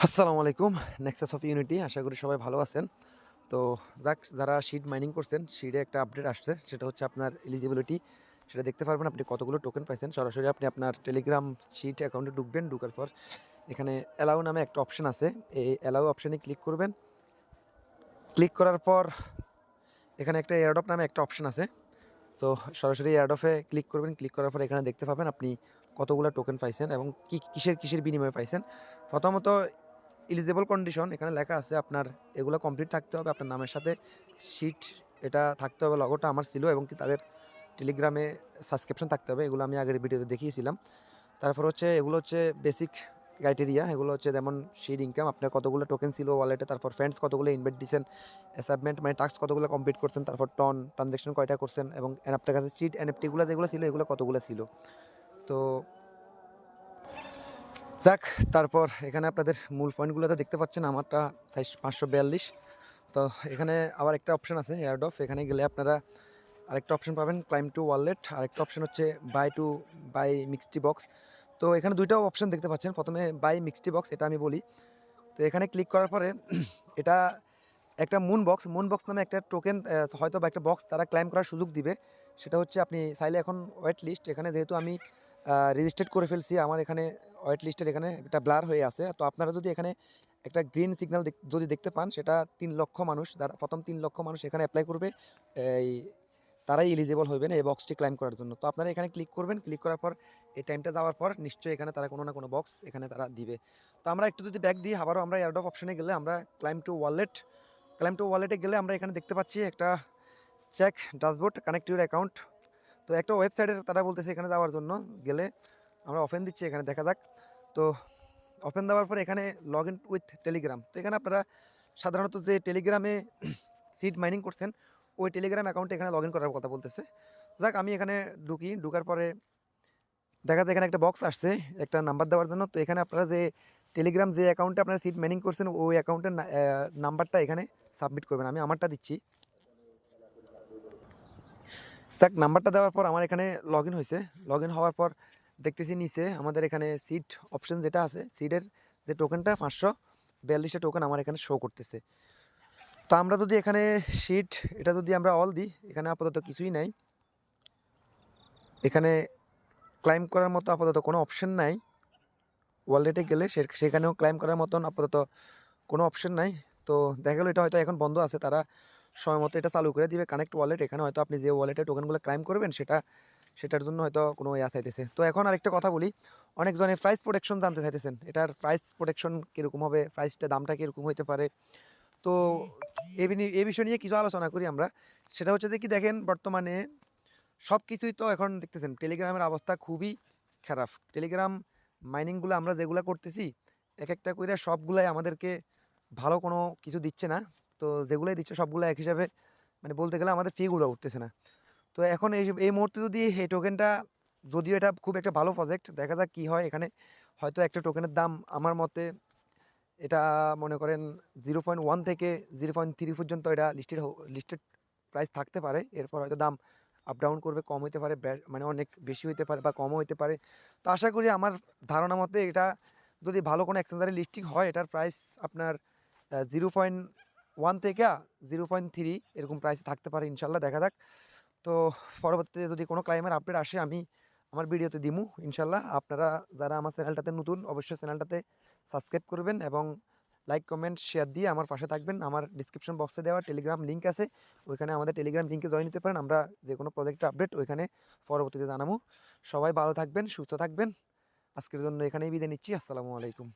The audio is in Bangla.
আসসালামু আলাইকুম। নেক্সাস অফ ইউনিটি, আশা করি সবাই ভালো আছেন। তো যারা শিট মাইনিং করছেন, শিটে একটা আপডেট আসছে, সেটা হচ্ছে আপনার এলিজিবিলিটি। সেটা দেখতে পারবেন আপনি কতগুলো টোকেন পাইছেন। সরাসরি আপনি আপনার টেলিগ্রাম শিট অ্যাকাউন্টে ঢুকবেন। ঢুকার পর এখানে অ্যালাউ নামে একটা অপশন আছে, এই অ্যালাউ অপশানে ক্লিক করবেন। ক্লিক করার পর এখানে একটা এয়ারড্রপ নামে একটা অপশন আছে। তো সরাসরি এয়ারড্রপে ক্লিক করবেন। ক্লিক করার পর এখানে দেখতে পাবেন আপনি কতগুলো টোকেন পাইছেন এবং কিসের বিনিময়ে পাইছেন। প্রথমত এলিজিবল কন্ডিশন এখানে লেখা আছে, আপনার এগুলো কমপ্লিট থাকতে হবে, আপনার নামের সাথে শিট এটা থাকতে হবে, লগোটা আমার ছিল, এবং কি তাদের টেলিগ্রামে সাবস্ক্রিপশন থাকতে হবে। এগুলো আমি আগের ভিডিওতে দেখিয়েছিলাম। তারপর হচ্ছে এগুলো হচ্ছে বেসিক ক্রাইটেরিয়া। এগুলো হচ্ছে যেমন শিট ইনকাম, আপনার কতগুলো টোকেন ছিল ওয়ালেটে, তারপর ফ্রেন্ডস কতগুলো ইনভাইট দিচ্ছেন, অ্যাসাইনমেন্ট মানে টাস্ক কতগুলো কমপ্লিট করছেন, তারপর ট্রানজ্যাকশন কয়টা করছেন, এবং আপনার কাছে শিট এনএফটিগুলো যেগুলো ছিল এগুলো কতগুলো ছিল। তো যাক, তারপর এখানে আপনাদের মূল পয়েন্টগুলোতে দেখতে পাচ্ছেন আমারটা সাইজ 542। তো এখানে আবার একটা অপশন আছে এয়ারড্রপ, এখানে গেলে আপনারা আরেকটা অপশন পাবেন, ক্লাইম টু ওয়ালেট। আরেকটা অপশন হচ্ছে বাই মিক্সটি বক্স। তো এখানে দুইটাও অপশন দেখতে পাচ্ছেন। প্রথমে বাই মিক্সটি বক্স, এটা আমি বলি। তো এখানে ক্লিক করার পরে এটা একটা মুন বক্স নামে একটা টোকেন, হয়তো বা একটা বক্স তারা ক্লাইম করার সুযোগ দিবে। সেটা হচ্ছে আপনি চাইলে এখন ওয়েট লিস্ট, এখানে যেহেতু আমি রেজিস্টার্ড করে ফেলছি, আমার এখানে ওয়েট লিস্টের এখানে একটা ব্লার হয়ে আছে। তো আপনারা যদি এখানে একটা গ্রিন সিগন্যাল যদি দেখতে পান, সেটা 3 লক্ষ মানুষ, যারা প্রথম 3 লক্ষ মানুষ এখানে অ্যাপ্লাই করবে, এই তারাই এলিজিবল হবেন এই বক্সটি ক্লাইম করার জন্য। তো আপনারা এখানে ক্লিক করবেন। ক্লিক করার পর এই টাইমটা যাওয়ার পর নিশ্চয়ই এখানে তারা কোনো না কোনো বক্স এখানে তারা দিবে। তো আমরা একটু যদি ব্যাক দিই, আবারও আমরা এয়ারড্রপ অপশনে গেলে আমরা ক্লাইম টু ওয়ালেটে গেলে আমরা এখানে দেখতে পাচ্ছি একটা check dashboard connect your account. তো একটা ওয়েবসাইটের তারা বলতেছে এখানে যাওয়ার জন্য। গেলে আমরা ওপেন দিচ্ছি, এখানে দেখা যাক। তো ওপেন দেওয়ার পরে এখানে লগ ইন উইথ টেলিগ্রাম। তো এখানে আপনারা সাধারণত যে টেলিগ্রামে সিড মাইনিং করছেন ওই টেলিগ্রাম অ্যাকাউন্টে এখানে লগ ইন করার কথা বলতেছে। যাক, আমি এখানে ঢুকার পরে দেখা যায় এখানে একটা বক্স আসছে একটা নাম্বার দেওয়ার জন্য। তো এখানে আপনারা যে টেলিগ্রাম যে অ্যাকাউন্টে আপনারা সিড মাইনিং করছেন ওই অ্যাকাউন্টের নাম্বারটা এখানে সাবমিট করবেন। আমি আমারটা দিচ্ছি। যাক, নাম্বারটা দেওয়ার পর আমার এখানে লগ ইন হয়েছে। লগ ইন হওয়ার পর দেখতেছি নিচে আমাদের এখানে সিট অপশন যেটা আছে, সিডের যে টোকেনটা 542টা টোকেন আমার এখানে শো করতেছে। তো আমরা যদি এখানে শিট এটা যদি আমরা অল দিই, এখানে আপাতত কিছুই নাই। এখানে ক্লাইম করার মতো আপাতত কোনো অপশন নাই। ওয়ালেটে গেলে সেখানেও ক্লাইম করার মতন আপাতত কোনো অপশন নাই। তো দেখা গেলো এটা হয়তো এখন বন্ধ আছে, তারা সময় মতো এটা চালু করে দিবে কানেক্ট ওয়ালেট। এখানে হয়তো আপনি যে ওয়ালেটে টোকেনগুলো ক্লাইম করবেন সেটার জন্য হয়তো কোনো ইয়া চাইতেছে। তো এখন আরেকটা কথা বলি, অনেকজনে প্রাইস প্রোটেকশন জানতে চাইতেছেন, এটার প্রাইস প্রোটেকশন কীরকম হবে, প্রাইসটা দামটা কীরকম হতে পারে। তো এই বিষয় নিয়ে কিছু আলোচনা করি আমরা। সেটা হচ্ছে যে কি, দেখেন বর্তমানে সব কিছুই তো এখন দেখতেছেন টেলিগ্রামের অবস্থা খুবই খারাপ। টেলিগ্রাম মাইনিংগুলো আমরা যেগুলো করতেছি এক একটা করে সবগুলাই আমাদেরকে ভালো কোনো কিছু দিচ্ছে না। তো যেগুলোই দিচ্ছে সবগুলো এক হিসাবে মানে বলতে গেলে আমাদের ফিগুলো উঠতেছে না। তো এখন এই মুহূর্তে যদি এই টোকেনটা, যদিও এটা খুব একটা ভালো প্রজেক্ট, দেখা যাক কী হয়। এখানে হয়তো একটা টোকেনের দাম আমার মতে এটা মনে করেন 0.1 থেকে 0.3 পর্যন্ত এটা লিস্টেড প্রাইস থাকতে পারে। এরপর হয়তো দাম আপ ডাউন করবে, কম হইতে পারে, মানে অনেক বেশি হইতে পারে বা কমও হইতে পারে। তো আশা করি আমার ধারণা মতে এটা যদি ভালো কোনো এক্সচেঞ্জারে লিস্টিং হয়, এটার প্রাইস আপনার 0.1 থেকে 0.3 এরকম প্রাইস থাকতে পারে ইনশাল্লাহ, দেখা যাক। তো পরবর্তীতে যদি কোনো ক্লাইমের আপডেট আসে আমি আমার ভিডিওতে দিমু ইনশাল্লাহ। আপনারা যারা আমার চ্যানেলটাতে নতুন অবশ্যই চ্যানেলটাতে সাবস্ক্রাইব করবেন এবং লাইক কমেন্ট শেয়ার দিয়ে আমার পাশে থাকবেন। আমার ডিসক্রিপশন বক্সে দেওয়া টেলিগ্রাম লিঙ্ক আছে, ওইখানে আমাদের টেলিগ্রাম লিঙ্কে জয়েন নিতে পারেন। আমরা যে কোনো প্রজেক্টের আপডেট ওইখানে পরবর্তীতে জানাবো। সবাই ভালো থাকবেন, সুস্থ থাকবেন। আজকের জন্য এখানেই বিদায় নিচ্ছি। আসসালামু আলাইকুম।